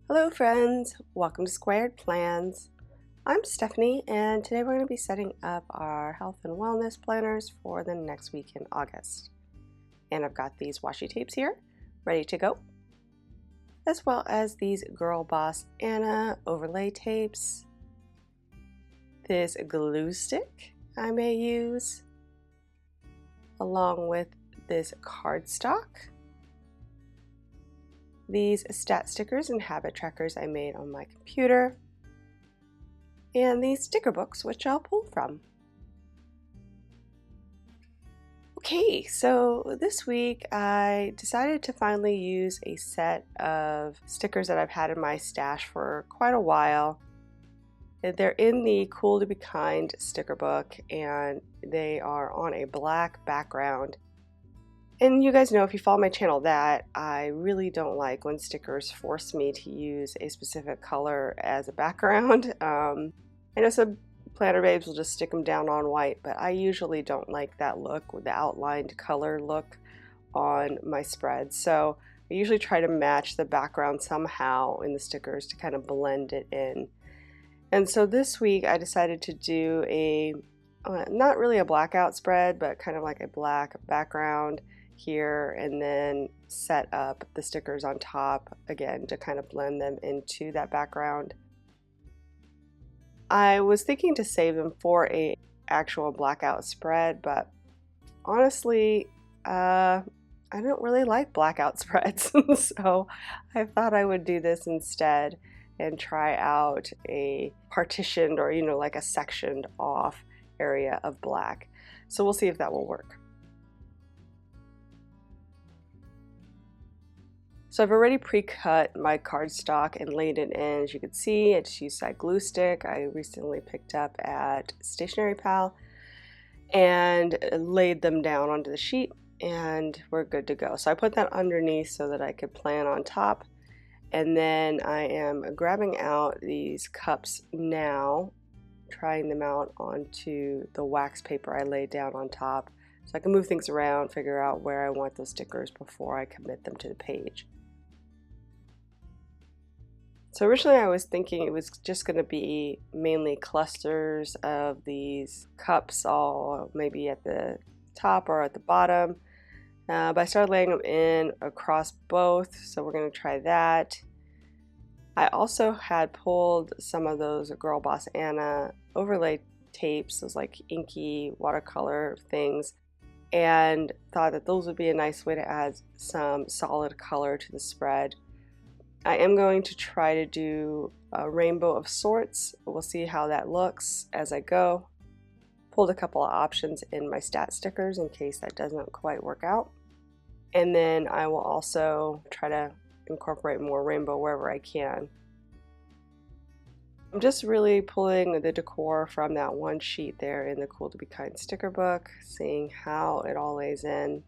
Hello friends, welcome to Squared Plans. I'm Stephanie and today we're going to be setting up our health and wellness planners for the next week in August. And I've got these washi tapes here ready to go, as well as these Girl Boss Anna overlay tapes, this glue stick I may use, along with this cardstock, these stat stickers and habit trackers I made on my computer, and these sticker books which I'll pull from. Okay, so this week I decided to finally use a set of stickers that I've had in my stash for quite a while. They're in the Cool to Be Kind sticker book and they are on a black background. And you guys know, if you follow my channel, that I really don't like when stickers force me to use a specific color as a background. I know some planner babes will just stick them down on white, but I usually don't like that look with the outlined color look on my spread. So I usually try to match the background somehow in the stickers to kind of blend it in. And so this week I decided to do a, not really a blackout spread, but kind of like a black background here, and then set up the stickers on top again to kind of blend them into that background. I was thinking to save them for a actual blackout spread, but honestly, I don't really like blackout spreads, so I thought I would do this instead and try out a partitioned, or like a sectioned off area of black. So we'll see if that will work. So I've already pre-cut my cardstock and laid it in. As you can see, I just used that glue stick I recently picked up at Stationery Pal and laid them down onto the sheet, and we're good to go. So I put that underneath so that I could plan on top, and then I am grabbing out these cups now, trying them out onto the wax paper I laid down on top so I can move things around, figure out where I want those stickers before I commit them to the page. So originally I was thinking it was just going to be mainly clusters of these cups, all maybe at the top or at the bottom, but I started laying them in across both, so we're going to try that. I also had pulled some of those Girl Boss Anna overlay tapes, those like inky watercolor things, and thought that those would be a nice way to add some solid color to the spread. I am going to try to do a rainbow of sorts. We'll see how that looks as I go. Pulled a couple of options in my stat stickers in case that doesn't quite work out. And then I will also try to incorporate more rainbow wherever I can. I'm just really pulling the decor from that one sheet there in the Cool to Be Kind sticker book, seeing how it all lays in.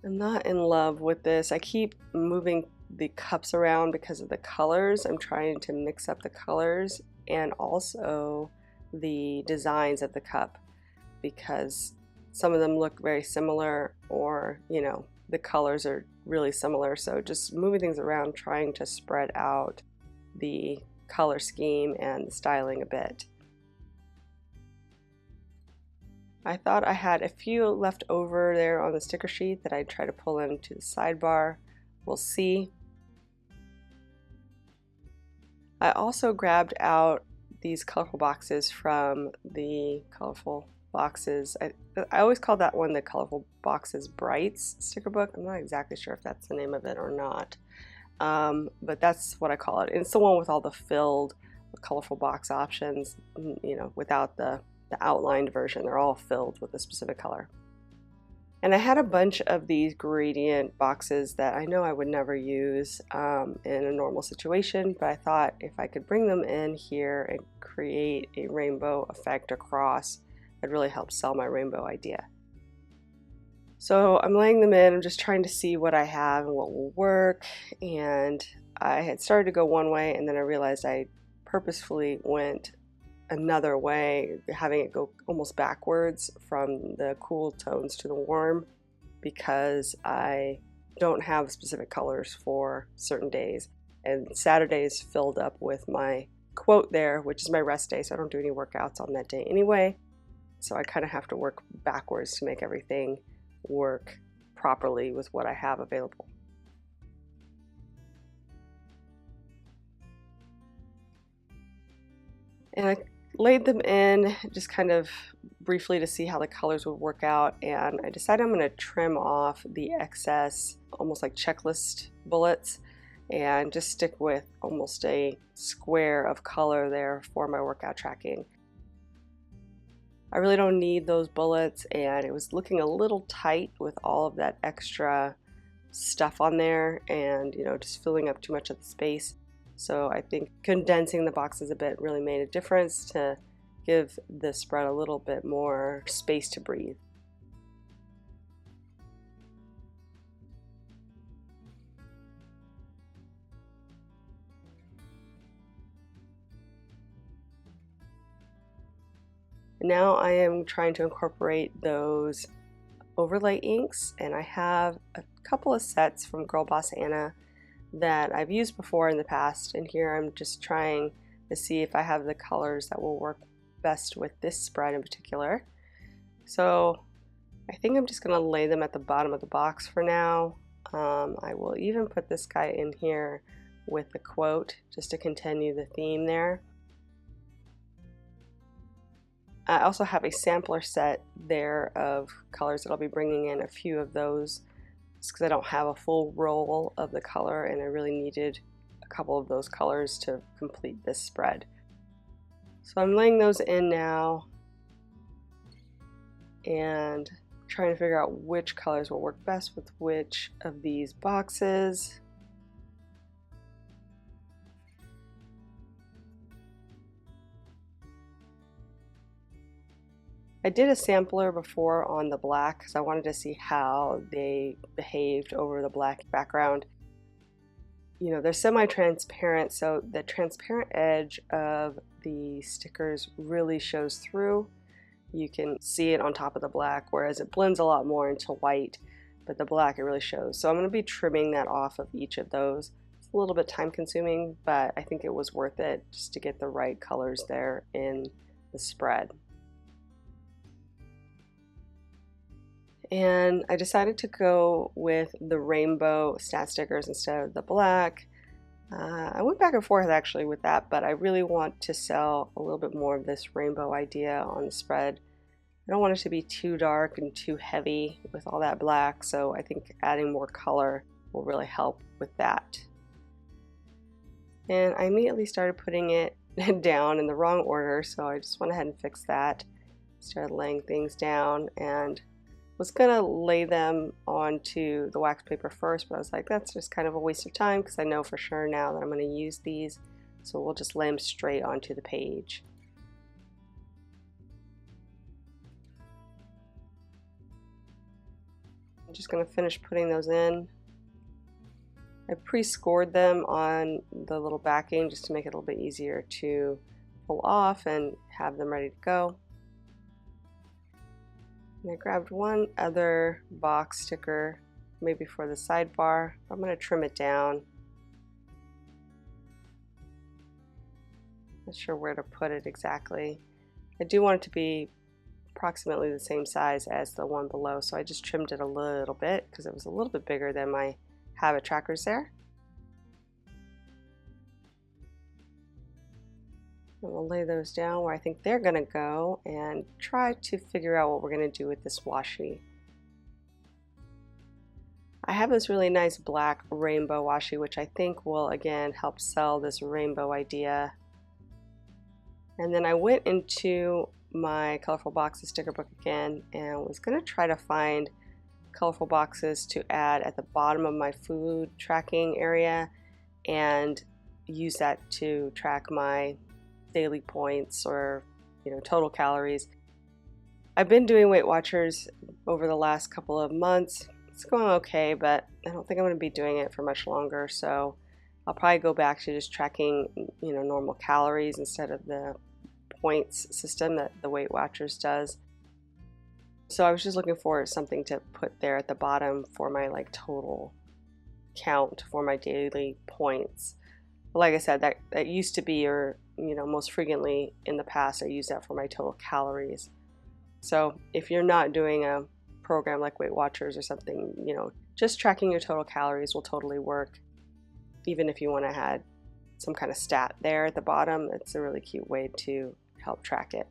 I'm not in love with this. I keep moving the cups around because of the colors. I'm trying to mix up the colors and also the designs of the cup, because some of them look very similar, or the colors are really similar. So just moving things around, trying to spread out the color scheme and the styling a bit. I thought I had a few left over there on the sticker sheet that I'd try to pull into the sidebar. We'll see. I also grabbed out these colorful boxes from the Colorful Boxes. I always call that one the Colorful Boxes Brights sticker book. I'm not exactly sure if that's the name of it or not, but that's what I call it. And it's the one with all the filled colorful box options, without the outlined version. They're all filled with a specific color. And I had a bunch of these gradient boxes that I know I would never use in a normal situation, but I thought if I could bring them in here and create a rainbow effect across, it'd really help sell my rainbow idea. So I'm laying them in, I'm just trying to see what I have and what will work, and I had started to go one way, and then I realized I purposefully went another way, having it go almost backwards from the cool tones to the warm, because I don't have specific colors for certain days. And Saturday is filled up with my quote there, which is my rest day, so I don't do any workouts on that day anyway. So I kind of have to work backwards to make everything work properly with what I have available. And I laid them in just kind of briefly to see how the colors would work out, and I decided I'm going to trim off the excess, almost like checklist bullets, and just stick with almost a square of color there for my workout tracking. I really don't need those bullets, and it was looking a little tight with all of that extra stuff on there, and just filling up too much of the space. So I think condensing the boxes a bit really made a difference to give the spread a little bit more space to breathe. Now I am trying to incorporate those overlay inks, and I have a couple of sets from Girl Boss Anna that I've used before in the past, and here I'm just trying to see if I have the colors that will work best with this spread in particular. So I think I'm just going to lay them at the bottom of the box for now. I will even put this guy in here with the quote just to continue the theme there. I also have a sampler set there of colors that I'll be bringing in a few of those just because I don't have a full roll of the color, and I really needed a couple of those colors to complete this spread. So I'm laying those in now and trying to figure out which colors will work best with which of these boxes. I did a sampler before on the black because I wanted to see how they behaved over the black background. They're semi-transparent, so the transparent edge of the stickers really shows through. You can see it on top of the black, whereas it blends a lot more into white, but the black, it really shows. So I'm going to be trimming that off of each of those. It's a little bit time consuming, but I think it was worth it just to get the right colors there in the spread. And I decided to go with the rainbow stat stickers instead of the black. I went back and forth actually with that, but I really want to sell a little bit more of this rainbow idea on the spread. I don't want it to be too dark and too heavy with all that black, so I think adding more color will really help with that. And I immediately started putting it down in the wrong order, so I just went ahead and fixed that. Started laying things down and was gonna lay them onto the wax paper first, but I was like, that's just kind of a waste of time because I know for sure now that I'm gonna use these, so we'll just lay them straight onto the page. I'm just gonna finish putting those in. I pre-scored them on the little backing just to make it a little bit easier to pull off and have them ready to go. And I grabbed one other box sticker, maybe for the sidebar. I'm going to trim it down. Not sure where to put it exactly. I do want it to be approximately the same size as the one below, so I just trimmed it a little bit because it was a little bit bigger than my habit trackers there. And we'll lay those down where I think they're going to go and try to figure out what we're going to do with this washi. I have this really nice black rainbow washi, which I think will again help sell this rainbow idea. And then I went into my Colorful Boxes sticker book again and was going to try to find colorful boxes to add at the bottom of my food tracking area and use that to track my daily points or total calories. I've been doing Weight Watchers over the last couple of months. It's going okay, but I don't think I'm going to be doing it for much longer, so I'll probably go back to just tracking normal calories instead of the points system that the Weight Watchers does. So I was just looking for something to put there at the bottom for my total count for my daily points. But like I said, that used to be, or most frequently in the past, I use that for my total calories. So if you're not doing a program like Weight Watchers or something, just tracking your total calories will totally work. Even if you want to add some kind of stat there at the bottom, it's a really cute way to help track it.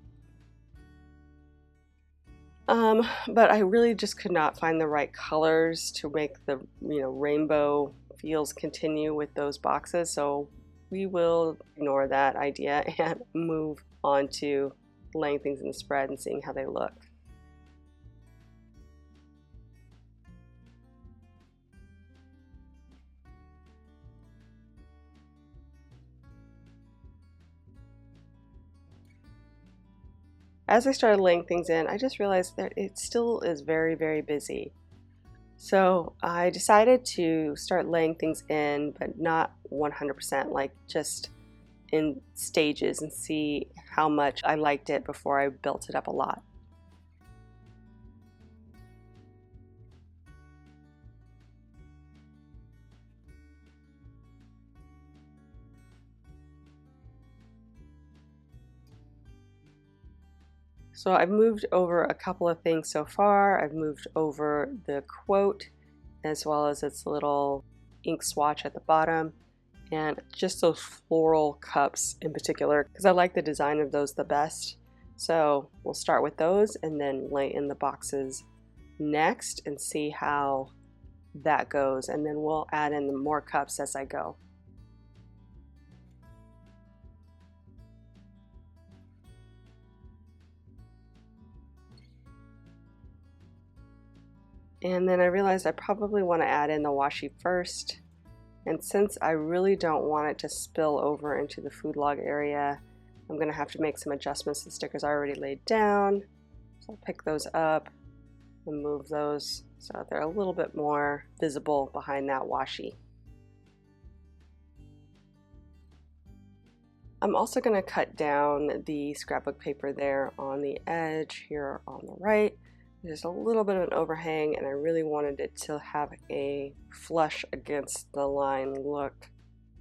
But I really just could not find the right colors to make the rainbow feels continue with those boxes, so we will ignore that idea and move on to laying things in the spread and seeing how they look. As I started laying things in, I just realized that it still is very, very busy. So I decided to start laying things in, but not 100%, like just in stages, and see how much I liked it before I built it up a lot. So I've moved over a couple of things so far. I've moved over the quote as well as its little ink swatch at the bottom, and just those floral cups in particular, because I like the design of those the best. So we'll start with those and then lay in the boxes next and see how that goes, and then we'll add in the more cups as I go. And then I realized I probably want to add in the washi first. And since I really don't want it to spill over into the food log area, I'm going to have to make some adjustments to the stickers I already laid down. So I'll pick those up and move those so they're a little bit more visible behind that washi. I'm also going to cut down the scrapbook paper there on the edge here on the right. There's a little bit of an overhang, and I really wanted it to have a flush against the line look.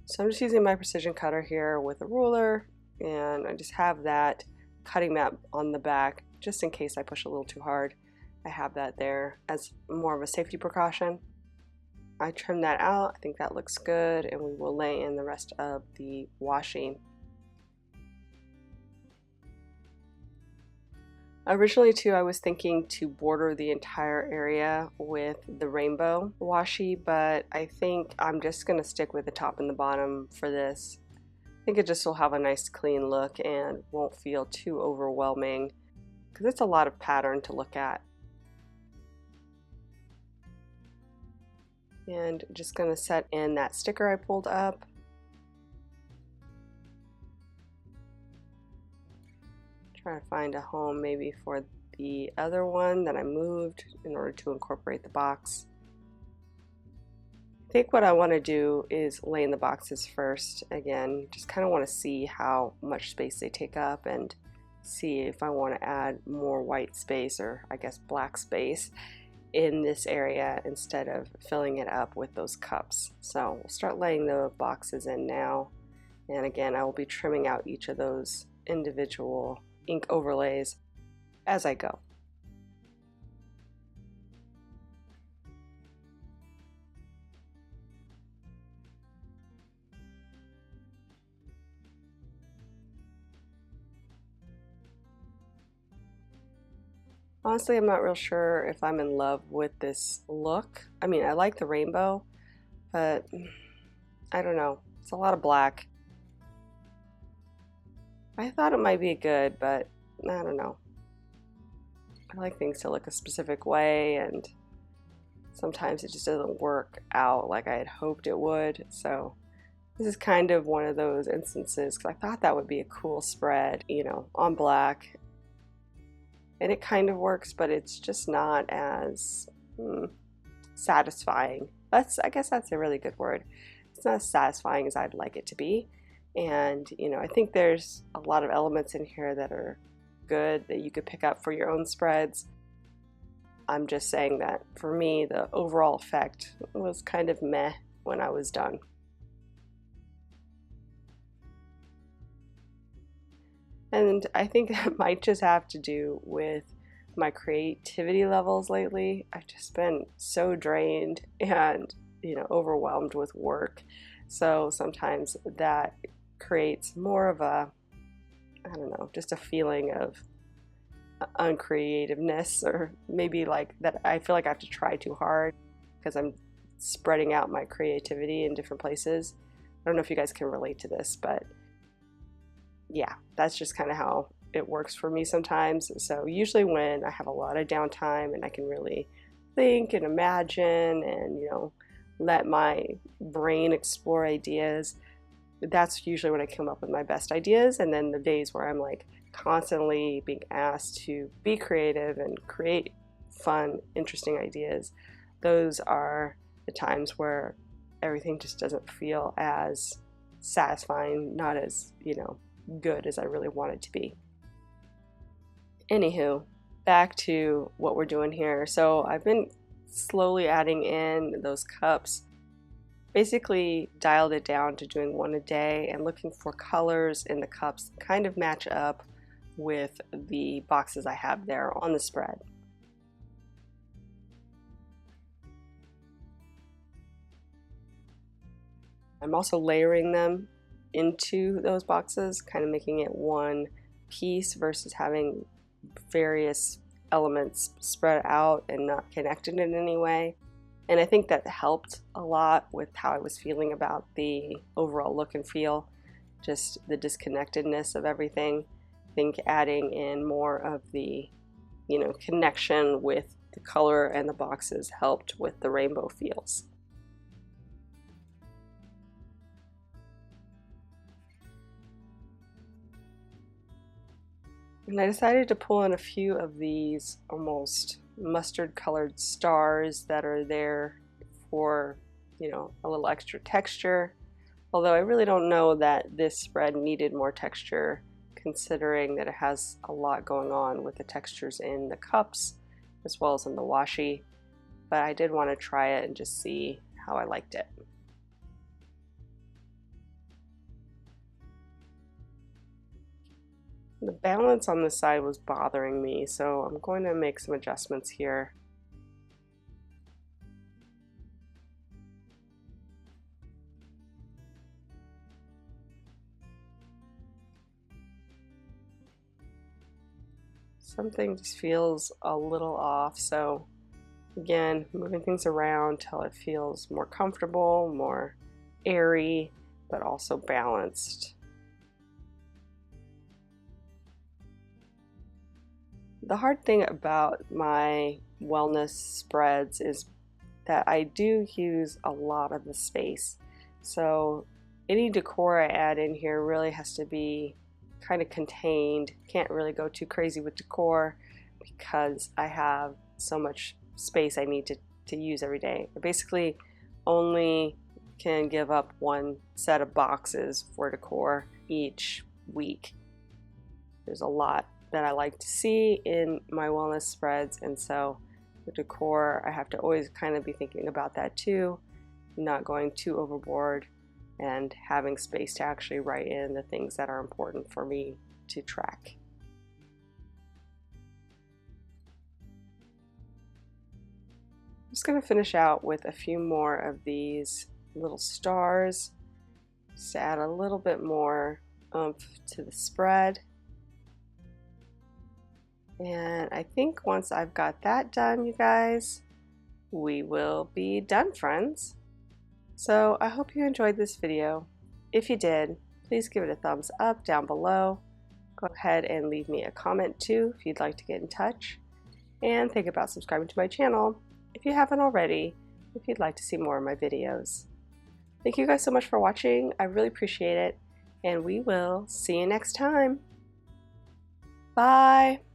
So I'm just using my precision cutter here with a ruler, and I just have that cutting mat on the back just in case I push a little too hard. I have that there as more of a safety precaution. I trim that out. I think that looks good, and we will lay in the rest of the washi. Originally too, I was thinking to border the entire area with the rainbow washi, but I think I'm just going to stick with the top and the bottom for this. I think it just will have a nice clean look and won't feel too overwhelming because it's a lot of pattern to look at. And just going to set in that sticker I pulled up. Try to find a home maybe for the other one that I moved in order to incorporate the box. I think what I want to do is lay in the boxes first. Again, just kind of want to see how much space they take up and see if I want to add more white space, or I guess black space, in this area instead of filling it up with those cups. So we'll start laying the boxes in now. And again, I will be trimming out each of those individual ink overlays as I go. Honestly, I'm not real sure if I'm in love with this look. I mean, I like the rainbow, but I don't know. It's a lot of black. I thought it might be good, but I don't know. I like things to look a specific way, and sometimes it just doesn't work out like I had hoped it would. So this is kind of one of those instances, because I thought that would be a cool spread, on black. And it kind of works, but it's just not as satisfying. I guess that's a really good word. It's not as satisfying as I'd like it to be. And I think there's a lot of elements in here that are good that you could pick up for your own spreads. I'm just saying that for me, the overall effect was kind of meh. when I was done. And I think that might just have to do with my creativity levels lately. I've just been so drained and, overwhelmed with work. So sometimes that creates more of a, I don't know, just a feeling of uncreativeness, or maybe like that I feel like I have to try too hard because I'm spreading out my creativity in different places. I don't know if you guys can relate to this, but yeah, that's just kind of how it works for me sometimes. So usually when I have a lot of downtime and I can really think and imagine and, let my brain explore ideas, that's usually when I come up with my best ideas. And then the days where I'm like constantly being asked to be creative and create fun, interesting ideas, those are the times where everything just doesn't feel as satisfying, not as, good as I really want it to be. Anywho, back to what we're doing here. So I've been slowly adding in those cups, basically dialed it down to doing one a day and looking for colors in the cups that kind of match up with the boxes I have there on the spread. I'm also layering them into those boxes, kind of making it one piece versus having various elements spread out and not connected in any way. And I think that helped a lot with how I was feeling about the overall look and feel, just the disconnectedness of everything. I think adding in more of the, connection with the color and the boxes helped with the rainbow feels. And I decided to pull in a few of these almost mustard colored stars that are there for, a little extra texture. Although I really don't know that this spread needed more texture, considering that it has a lot going on with the textures in the cups as well as in the washi. But I did want to try it and just see how I liked it. The balance on this side was bothering me, so I'm going to make some adjustments here. Something just feels a little off, so again, moving things around till it feels more comfortable, more airy, but also balanced. The hard thing about my wellness spreads is that I do use a lot of the space. So any decor I add in here really has to be kind of contained. Can't really go too crazy with decor because I have so much space I need to use every day. I basically only can give up one set of boxes for decor each week. There's a lot that I like to see in my wellness spreads, and so the decor, I have to always kind of be thinking about that too, not going too overboard and having space to actually write in the things that are important for me to track. I'm just going to finish out with a few more of these little stars, just to add a little bit more oomph to the spread. And I think once I've got that done, you guys, we will be done, friends. So I hope you enjoyed this video. If you did, please give it a thumbs up down below. Go ahead and leave me a comment too if you'd like to get in touch. And think about subscribing to my channel if you haven't already, if you'd like to see more of my videos. Thank you guys so much for watching. I really appreciate it. And we will see you next time. Bye.